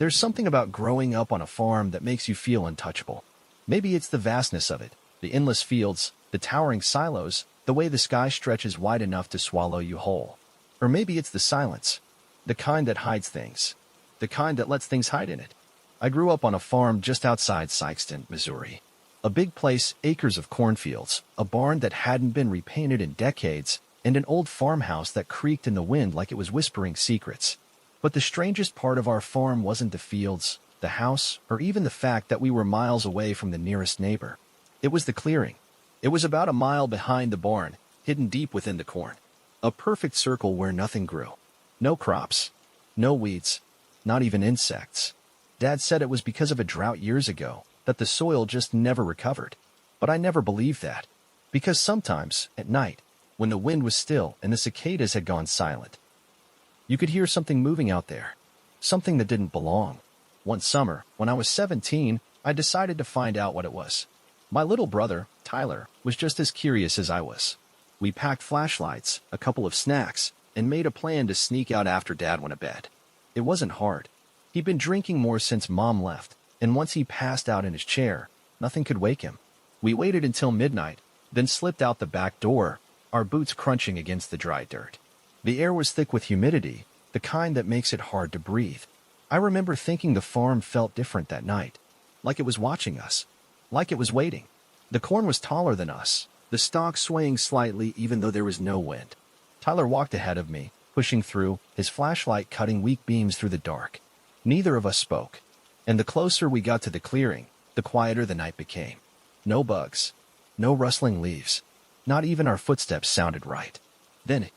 There's something about growing up on a farm that makes you feel untouchable. Maybe it's the vastness of it, the endless fields, the towering silos, the way the sky stretches wide enough to swallow you whole. Or maybe it's the silence, the kind that hides things, the kind that lets things hide in it. I grew up on a farm just outside Sikeston, Missouri. A big place, acres of cornfields, a barn that hadn't been repainted in decades, and an old farmhouse that creaked in the wind like it was whispering secrets. But the strangest part of our farm wasn't the fields, the house, or even the fact that we were miles away from the nearest neighbor. It was the clearing. It was about a mile behind the barn, hidden deep within the corn. A perfect circle where nothing grew. No crops, no weeds, not even insects. Dad said it was because of a drought years ago, that the soil just never recovered. But I never believed that. Because sometimes, at night, when the wind was still and the cicadas had gone silent, you could hear something moving out there. Something that didn't belong. One summer, when I was 17, I decided to find out what it was. My little brother, Tyler, was just as curious as I was. We packed flashlights, a couple of snacks, and made a plan to sneak out after Dad went to bed. It wasn't hard. He'd been drinking more since Mom left, and once he passed out in his chair, nothing could wake him. We waited until midnight, then slipped out the back door, our boots crunching against the dry dirt. The air was thick with humidity, the kind that makes it hard to breathe. I remember thinking the farm felt different that night, like it was watching us, like it was waiting. The corn was taller than us, the stalk swaying slightly even though there was no wind. Tyler walked ahead of me, pushing through, his flashlight cutting weak beams through the dark. Neither of us spoke, and the closer we got to the clearing, the quieter the night became. No bugs, no rustling leaves, not even our footsteps sounded right. Then,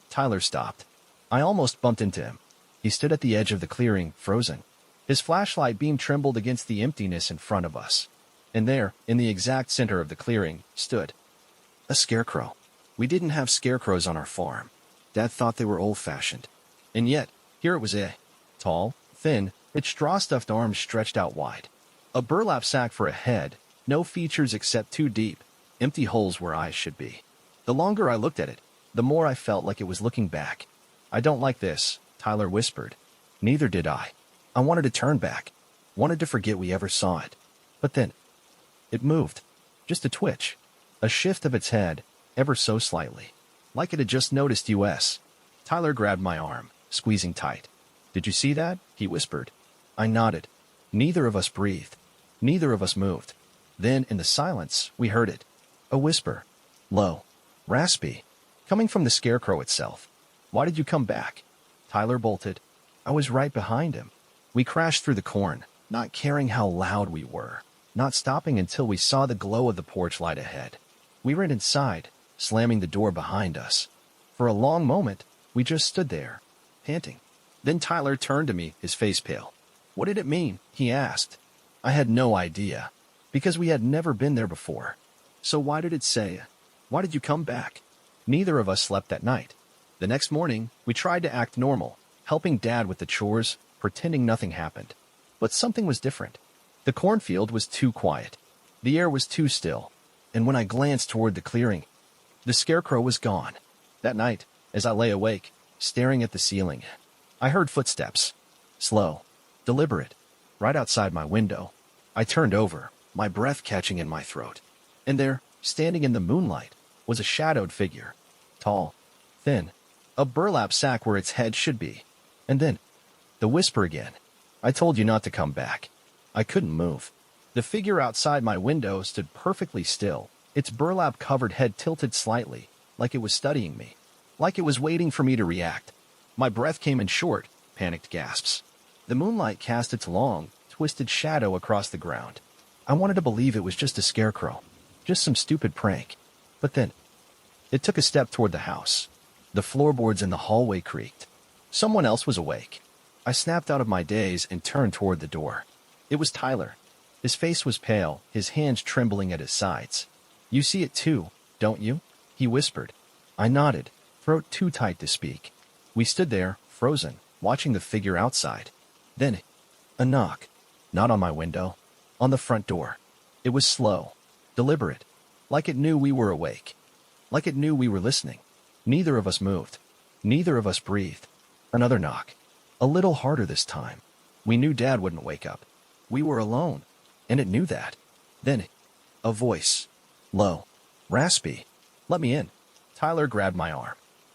Tyler stopped. I almost bumped into him. He stood at the edge of the clearing, frozen. His flashlight beam trembled against the emptiness in front of us. And there, in the exact center of the clearing, stood a scarecrow. We didn't have scarecrows on our farm. Dad thought they were old-fashioned. And yet, here it was tall, thin, its straw-stuffed arms stretched out wide. A burlap sack for a head, no features except two deep, empty holes where eyes should be. The longer I looked at it, the more I felt like it was looking back. "I don't like this," Tyler whispered. Neither did I. I wanted to turn back, wanted to forget we ever saw it. But then, it moved. Just a twitch. A shift of its head, ever so slightly. Like it had just noticed us. Tyler grabbed my arm, squeezing tight. "Did you see that?" he whispered. I nodded. Neither of us breathed. Neither of us moved. Then, in the silence, we heard it. A whisper. Low. Raspy. Coming from the scarecrow itself. "Why did you come back?" Tyler bolted. I was right behind him. We crashed through the corn, not caring how loud we were, not stopping until we saw the glow of the porch light ahead. We ran inside, slamming the door behind us. For a long moment, we just stood there, panting. Then Tyler turned to me, his face pale. "What did it mean?" he asked. I had no idea, because we had never been there before. "So why did it say? Why did you come back?" Neither of us slept that night. The next morning, we tried to act normal, helping Dad with the chores, pretending nothing happened. But something was different. The cornfield was too quiet. The air was too still. And when I glanced toward the clearing, the scarecrow was gone. That night, as I lay awake, staring at the ceiling, I heard footsteps. Slow, deliberate, right outside my window. I turned over, my breath catching in my throat. And there, standing in the moonlight, was a shadowed figure. Tall, thin, a burlap sack where its head should be. And then, the whisper again. "I told you not to come back." I couldn't move. The figure outside my window stood perfectly still, its burlap-covered head tilted slightly, like it was studying me, like it was waiting for me to react. My breath came in short, panicked gasps. The moonlight cast its long, twisted shadow across the ground. I wanted to believe it was just a scarecrow, just some stupid prank. But then, it took a step toward the house. The floorboards in the hallway creaked. Someone else was awake. I snapped out of my daze and turned toward the door. It was Tyler. His face was pale, his hands trembling at his sides. "You see it too, don't you?" he whispered. I nodded, throat too tight to speak. We stood there, frozen, watching the figure outside. Then, a knock. Not on my window. On the front door. It was slow, deliberate, like it knew we were awake. Like it knew we were listening. Neither of us moved. Neither of us breathed. Another knock. A little harder this time. We knew Dad wouldn't wake up. We were alone, and it knew that. Then, a voice. Low. Raspy. Let me in. Tyler grabbed my arm.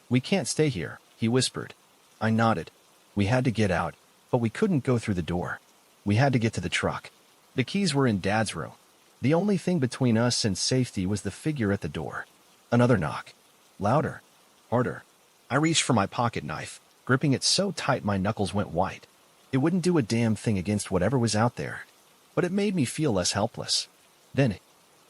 We can't stay here, he whispered. I nodded. We had to get out, but we couldn't go through the door. We had to get to the truck. The keys were in Dad's room. The only thing between us and safety was the figure at the door. Another knock. Louder. Harder. I reached for my pocket knife, gripping it so tight my knuckles went white. It wouldn't do a damn thing against whatever was out there, but it made me feel less helpless. Then,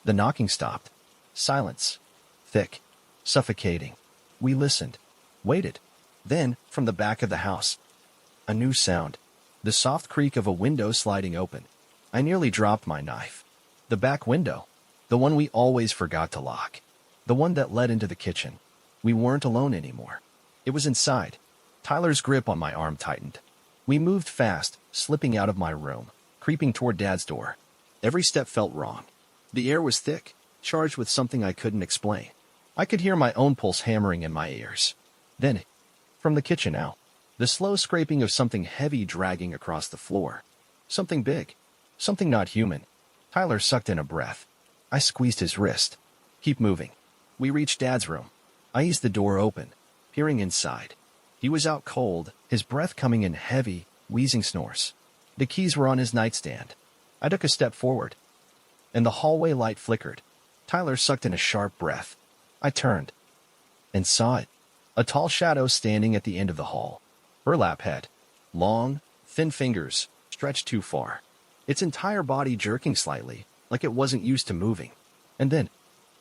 the knocking stopped. Silence. Thick. Suffocating. We listened. Waited. Then, from the back of the house, a new sound. The soft creak of a window sliding open. I nearly dropped my knife. The back window. The one we always forgot to lock. The one that led into the kitchen. We weren't alone anymore. It was inside. Tyler's grip on my arm tightened. We moved fast, slipping out of my room, creeping toward Dad's door. Every step felt wrong. The air was thick, charged with something I couldn't explain. I could hear my own pulse hammering in my ears. Then, from the kitchen out, the slow scraping of something heavy dragging across the floor. Something big. Something not human. Tyler sucked in a breath. I squeezed his wrist. Keep moving. We reached Dad's room. I eased the door open, peering inside. He was out cold, his breath coming in heavy, wheezing snores. The keys were on his nightstand. I took a step forward, and the hallway light flickered. Tyler sucked in a sharp breath. I turned and saw it. A tall shadow standing at the end of the hall. Burlap head. Long, thin fingers, stretched too far. Its entire body jerking slightly, like it wasn't used to moving. And then,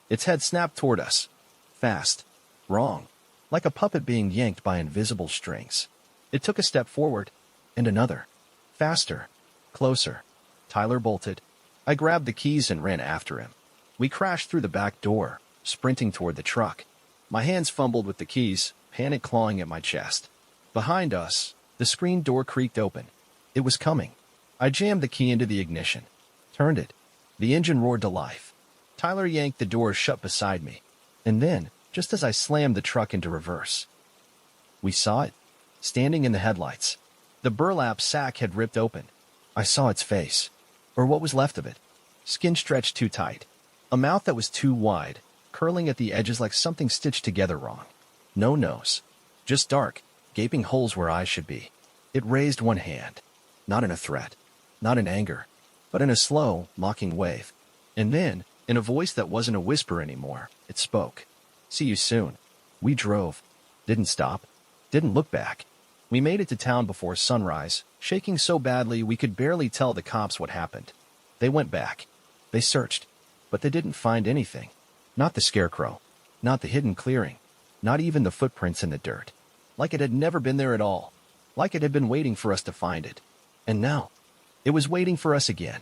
its head snapped toward us. Fast. Wrong. Like a puppet being yanked by invisible strings. It took a step forward, and another. Faster. Closer. Tyler bolted. I grabbed the keys and ran after him. We crashed through the back door, sprinting toward the truck. My hands fumbled with the keys, panic clawing at my chest. Behind us, the screen door creaked open. It was coming. I jammed the key into the ignition. Turned it. The engine roared to life. Tyler yanked the door shut beside me. And then, just as I slammed the truck into reverse, we saw it, standing in the headlights. The burlap sack had ripped open. I saw its face, or what was left of it. Skin stretched too tight. A mouth that was too wide, curling at the edges like something stitched together wrong. No nose. Just dark, gaping holes where eyes should be. It raised one hand. Not in a threat. Not in anger. But in a slow, mocking wave. And then, in a voice that wasn't a whisper anymore, it spoke. See you soon. We drove. Didn't stop. Didn't look back. We made it to town before sunrise, shaking so badly we could barely tell the cops what happened. They went back. They searched. But they didn't find anything. Not the scarecrow. Not the hidden clearing. Not even the footprints in the dirt. Like it had never been there at all. Like it had been waiting for us to find it. And now, it was waiting for us again.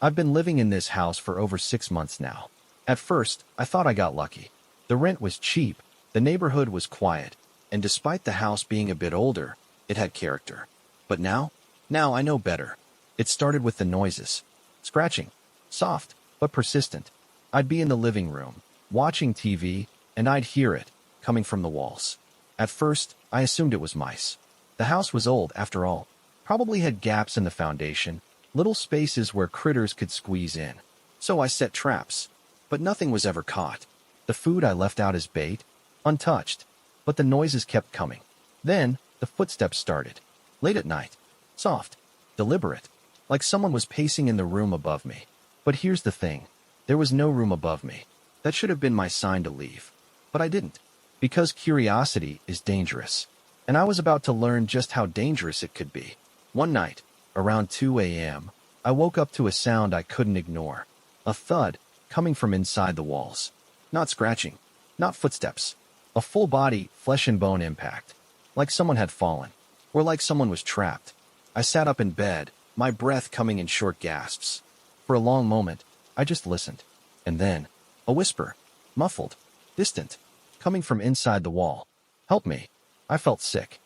I've been living in this house for over 6 months now. At first, I thought I got lucky. The rent was cheap, the neighborhood was quiet, and despite the house being a bit older, it had character. But now I know better. It started with the noises. Scratching. Soft, but persistent. I'd be in the living room, watching TV, and I'd hear it, coming from the walls. At first, I assumed it was mice. The house was old, after all. Probably had gaps in the foundation, little spaces where critters could squeeze in. So I set traps. But nothing was ever caught. The food I left out as bait, untouched. But the noises kept coming. Then, the footsteps started. Late at night. Soft. Deliberate. Like someone was pacing in the room above me. But here's the thing. There was no room above me. That should have been my sign to leave. But I didn't. Because curiosity is dangerous. And I was about to learn just how dangerous it could be. One night, around 2 a.m., I woke up to a sound I couldn't ignore. A thud, coming from inside the walls. Not scratching. Not footsteps. A full-body, flesh-and-bone impact. Like someone had fallen. Or like someone was trapped. I sat up in bed, my breath coming in short gasps. For a long moment, I just listened. And then, a whisper. Muffled. Distant. Coming from inside the wall. Help me. I felt sick.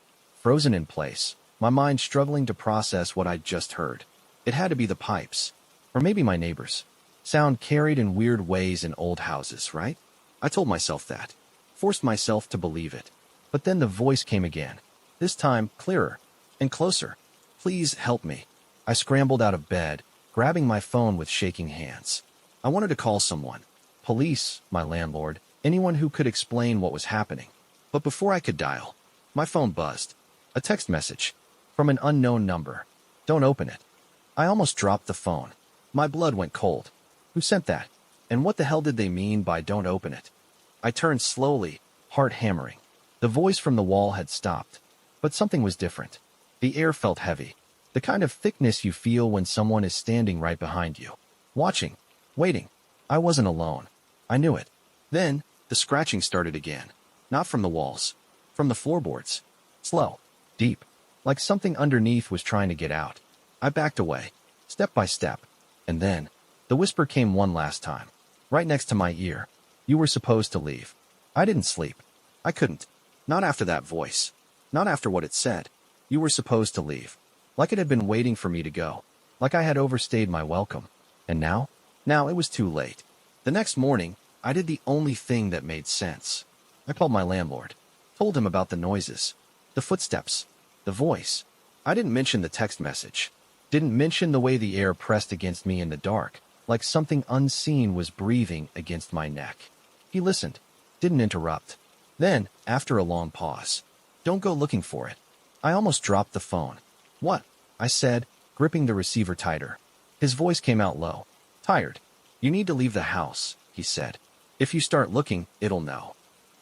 Frozen in place. My mind struggling to process what I'd just heard. It had to be the pipes. Or maybe my neighbors. Sound carried in weird ways in old houses, right? I told myself that. Forced myself to believe it. But then the voice came again. This time, clearer. And closer. Please help me. I scrambled out of bed, grabbing my phone with shaking hands. I wanted to call someone. Police, my landlord, anyone who could explain what was happening. But before I could dial, my phone buzzed. A text message. From an unknown number. Don't open it. I almost dropped the phone. My blood went cold. Who sent that? And what the hell did they mean by don't open it? I turned slowly, heart hammering. The voice from the wall had stopped. But something was different. The air felt heavy. The kind of thickness you feel when someone is standing right behind you. Watching. Waiting. I wasn't alone. I knew it. Then, the scratching started again. Not from the walls. From the floorboards. Slow. Deep. Like something underneath was trying to get out. I backed away. Step by step. And then, the whisper came one last time. Right next to my ear. You were supposed to leave. I didn't sleep. I couldn't. Not after that voice. Not after what it said. You were supposed to leave. Like it had been waiting for me to go. Like I had overstayed my welcome. And now? Now it was too late. The next morning, I did the only thing that made sense. I called my landlord. Told him about the noises. The footsteps. The voice. I didn't mention the text message. Didn't mention the way the air pressed against me in the dark, like something unseen was breathing against my neck. He listened. Didn't interrupt. Then, after a long pause, don't go looking for it. I almost dropped the phone. What? I said, gripping the receiver tighter. His voice came out low. Tired. You need to leave the house, he said. If you start looking, it'll know.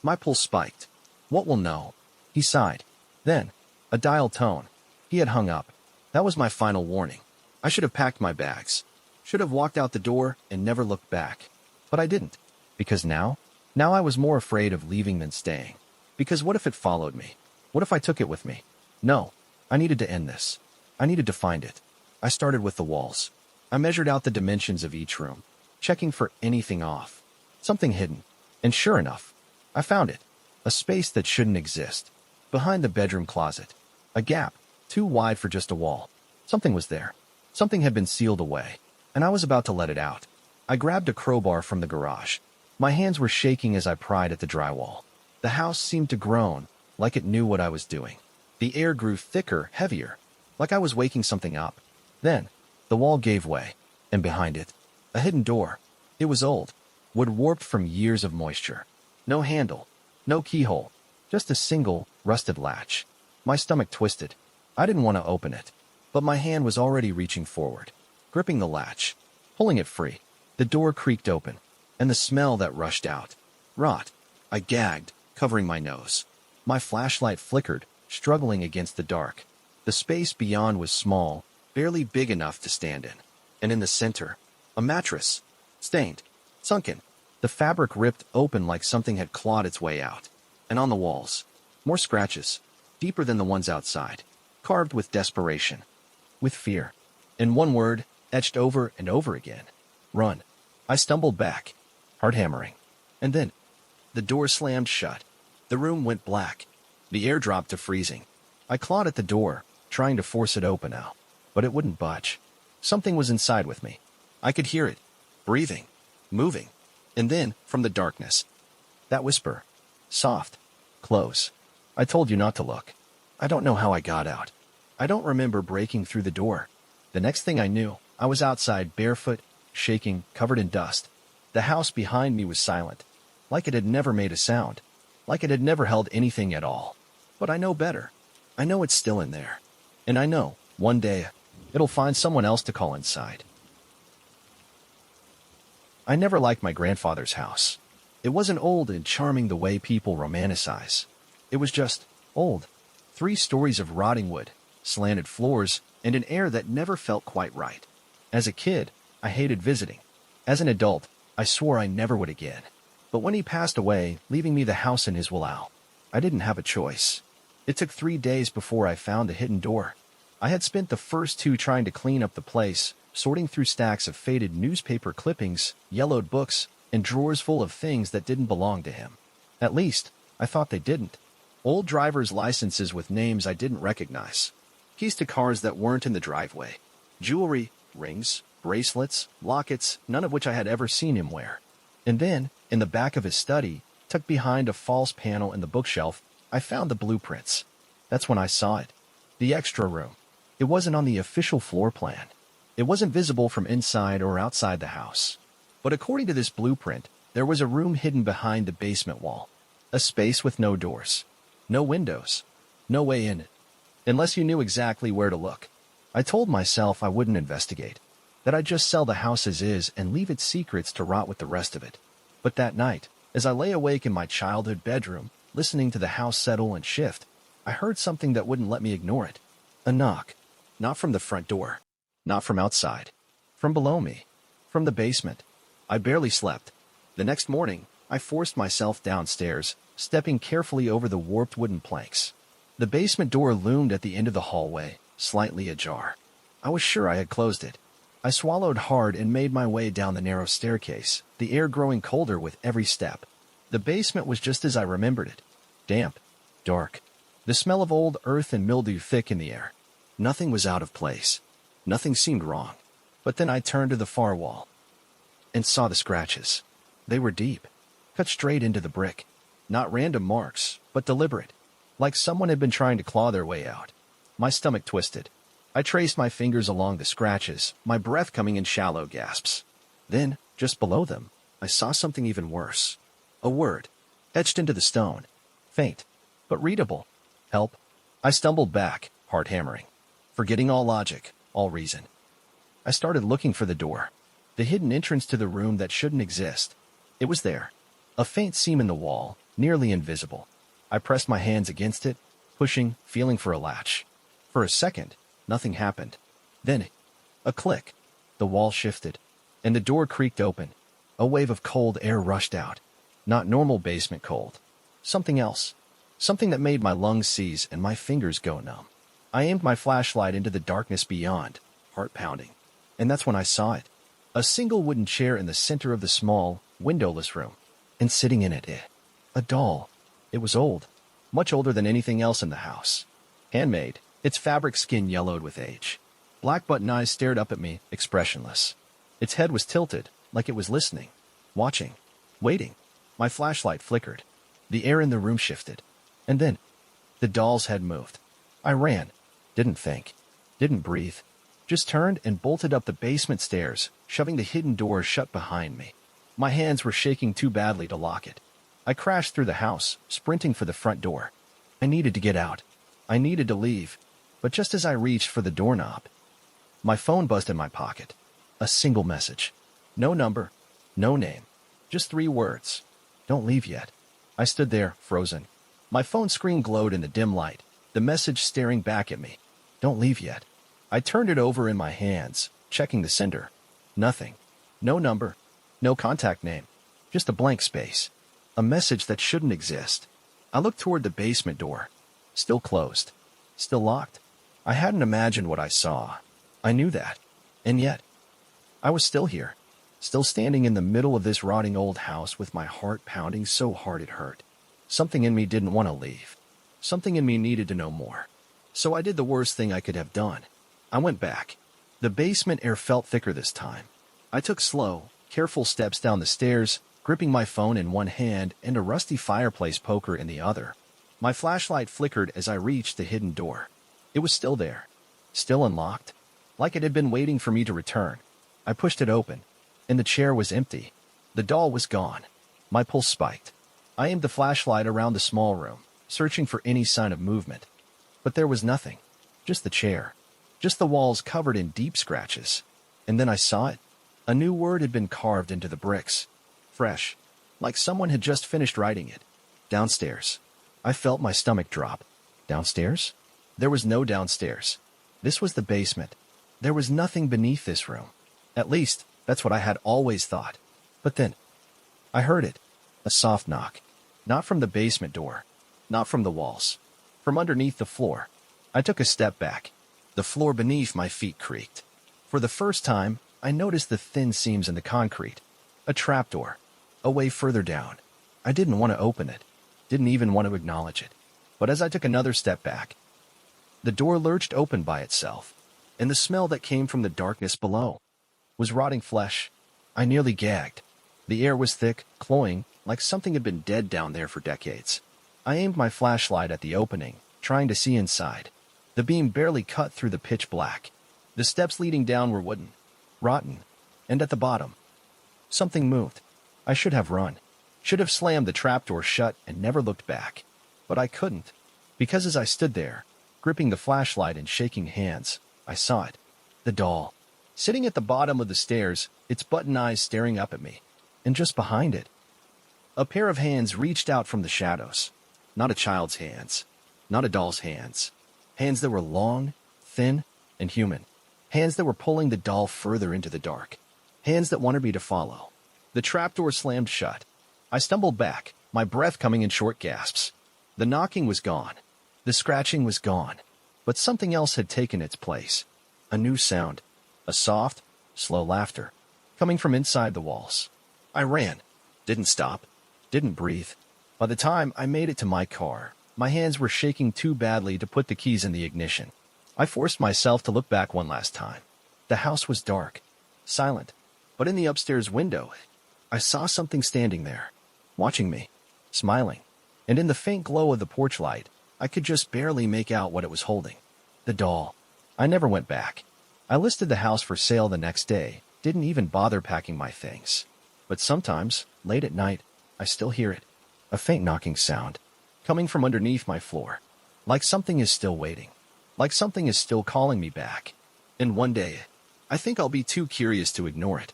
My pulse spiked. What will know? He sighed. Then, a dial tone. He had hung up. That was my final warning. I should have packed my bags. Should have walked out the door and never looked back. But I didn't. Because now I was more afraid of leaving than staying. Because what if it followed me? What if I took it with me? No. I needed to end this. I needed to find it. I started with the walls. I measured out the dimensions of each room, checking for anything off. Something hidden. And sure enough, I found it. A space that shouldn't exist. Behind the bedroom closet. A gap, too wide for just a wall. Something was there. Something had been sealed away, and I was about to let it out. I grabbed a crowbar from the garage. My hands were shaking as I pried at the drywall. The house seemed to groan, like it knew what I was doing. The air grew thicker, heavier, like I was waking something up. Then, the wall gave way, and behind it, a hidden door. It was old, wood warped from years of moisture. No handle, no keyhole, just a single, rusted latch. My stomach twisted. I didn't want to open it, but my hand was already reaching forward, gripping the latch, pulling it free. The door creaked open, and the smell that rushed out. Rot. I gagged, covering my nose. My flashlight flickered, struggling against the dark. The space beyond was small, barely big enough to stand in. And in the center, a mattress. Stained. Sunken. The fabric ripped open like something had clawed its way out. And on the walls, more scratches, deeper than the ones outside, carved with desperation. With fear. And one word, etched over and over again. Run. I stumbled back, heart hammering. And then, the door slammed shut. The room went black. The air dropped to freezing. I clawed at the door, trying to force it open now, but it wouldn't budge. Something was inside with me. I could hear it, breathing, moving. And then, from the darkness, that whisper. Soft. Close. I told you not to look. I don't know how I got out. I don't remember breaking through the door. The next thing I knew, I was outside, barefoot, shaking, covered in dust. The house behind me was silent, like it had never made a sound, like it had never held anything at all. But I know better. I know it's still in there. And I know, one day, it'll find someone else to call inside. I never liked my grandfather's house. It wasn't old and charming the way people romanticize. It was just old. 3 stories of rotting wood, slanted floors, and an air that never felt quite right. As a kid, I hated visiting. As an adult, I swore I never would again. But when he passed away, leaving me the house in his willow, I didn't have a choice. It took 3 days before I found the hidden door. I had spent the first 2 trying to clean up the place, sorting through stacks of faded newspaper clippings, yellowed books, and drawers full of things that didn't belong to him. At least, I thought they didn't. Old driver's licenses with names I didn't recognize. Keys to cars that weren't in the driveway. Jewelry, rings, bracelets, lockets, none of which I had ever seen him wear. And then, in the back of his study, tucked behind a false panel in the bookshelf, I found the blueprints. That's when I saw it. The extra room. It wasn't on the official floor plan. It wasn't visible from inside or outside the house. But according to this blueprint, there was a room hidden behind the basement wall. A space with no doors. No windows. No way in it. Unless you knew exactly where to look. I told myself I wouldn't investigate. That I'd just sell the house as is and leave its secrets to rot with the rest of it. But that night, as I lay awake in my childhood bedroom, listening to the house settle and shift, I heard something that wouldn't let me ignore it. A knock. Not from the front door. Not from outside. From below me. From the basement. I barely slept. The next morning, I forced myself downstairs, stepping carefully over the warped wooden planks. The basement door loomed at the end of the hallway, slightly ajar. I was sure I had closed it. I swallowed hard and made my way down the narrow staircase, the air growing colder with every step. The basement was just as I remembered it. Damp. Dark. The smell of old earth and mildew thick in the air. Nothing was out of place. Nothing seemed wrong. But then I turned to the far wall and saw the scratches. They were deep, cut straight into the brick. Not random marks, but deliberate, like someone had been trying to claw their way out. My stomach twisted. I traced my fingers along the scratches, my breath coming in shallow gasps. Then, just below them, I saw something even worse. A word, etched into the stone. Faint, but readable. Help. I stumbled back, heart hammering, forgetting all logic, all reason. I started looking for the door, the hidden entrance to the room that shouldn't exist. It was there, a faint seam in the wall, nearly invisible. I pressed my hands against it, pushing, feeling for a latch. For a second, nothing happened. Then, a click. The wall shifted, and the door creaked open. A wave of cold air rushed out. Not normal basement cold. Something else. Something that made my lungs seize and my fingers go numb. I aimed my flashlight into the darkness beyond, heart pounding. And that's when I saw it. A single wooden chair in the center of the small, windowless room. And sitting in it, a doll. It was old. Much older than anything else in the house. Handmade, its fabric skin yellowed with age. Black button eyes stared up at me, expressionless. Its head was tilted, like it was listening, watching, waiting. My flashlight flickered. The air in the room shifted. And then, the doll's head moved. I ran. Didn't think. Didn't breathe. Just turned and bolted up the basement stairs, shoving the hidden door shut behind me. My hands were shaking too badly to lock it. I crashed through the house, sprinting for the front door. I needed to get out. I needed to leave. But just as I reached for the doorknob, my phone buzzed in my pocket. A single message. No number. No name. Just 3 words. Don't leave yet. I stood there, frozen. My phone screen glowed in the dim light, the message staring back at me. Don't leave yet. I turned it over in my hands, checking the sender. Nothing. No number. No contact name. Just a blank space. A message that shouldn't exist. I looked toward the basement door. Still closed. Still locked. I hadn't imagined what I saw. I knew that. And yet, I was still here. Still standing in the middle of this rotting old house with my heart pounding so hard it hurt. Something in me didn't want to leave. Something in me needed to know more. So I did the worst thing I could have done. I went back. The basement air felt thicker this time. I took slow, careful steps down the stairs, gripping my phone in one hand and a rusty fireplace poker in the other. My flashlight flickered as I reached the hidden door. It was still there. Still unlocked. Like it had been waiting for me to return. I pushed it open, and the chair was empty. The doll was gone. My pulse spiked. I aimed the flashlight around the small room, searching for any sign of movement. But there was nothing. Just the chair. Just the walls covered in deep scratches. And then I saw it. A new word had been carved into the bricks. Fresh. Like someone had just finished writing it. Downstairs. I felt my stomach drop. Downstairs? There was no downstairs. This was the basement. There was nothing beneath this room. At least, that's what I had always thought. But then, I heard it. A soft knock. Not from the basement door. Not from the walls. From underneath the floor. I took a step back. The floor beneath my feet creaked. For the first time, I noticed the thin seams in the concrete. A trapdoor. A way further down. I didn't want to open it. Didn't even want to acknowledge it. But as I took another step back, the door lurched open by itself, and the smell that came from the darkness below was rotting flesh. I nearly gagged. The air was thick, cloying, like something had been dead down there for decades. I aimed my flashlight at the opening, trying to see inside. The beam barely cut through the pitch black. The steps leading down were wooden, rotten, and at the bottom, something moved. I should have run. Should have slammed the trapdoor shut and never looked back. But I couldn't, because as I stood there, gripping the flashlight in shaking hands, I saw it. The doll, sitting at the bottom of the stairs, its button eyes staring up at me. And just behind it, a pair of hands reached out from the shadows. Not a child's hands, not a doll's hands. Hands that were long, thin, and human. Hands that were pulling the doll further into the dark. Hands that wanted me to follow. The trapdoor slammed shut. I stumbled back, my breath coming in short gasps. The knocking was gone. The scratching was gone. But something else had taken its place. A new sound. A soft, slow laughter. Coming from inside the walls. I ran. Didn't stop. Didn't breathe. By the time I made it to my car, my hands were shaking too badly to put the keys in the ignition. I forced myself to look back one last time. The house was dark, silent, but in the upstairs window, I saw something standing there, watching me, smiling. And in the faint glow of the porch light, I could just barely make out what it was holding. The doll. I never went back. I listed the house for sale the next day, didn't even bother packing my things. But sometimes, late at night, I still hear it. A faint knocking sound, coming from underneath my floor. Like something is still waiting. Like something is still calling me back. And one day, I think I'll be too curious to ignore it.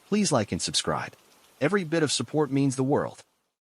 Please like and subscribe. Every bit of support means the world.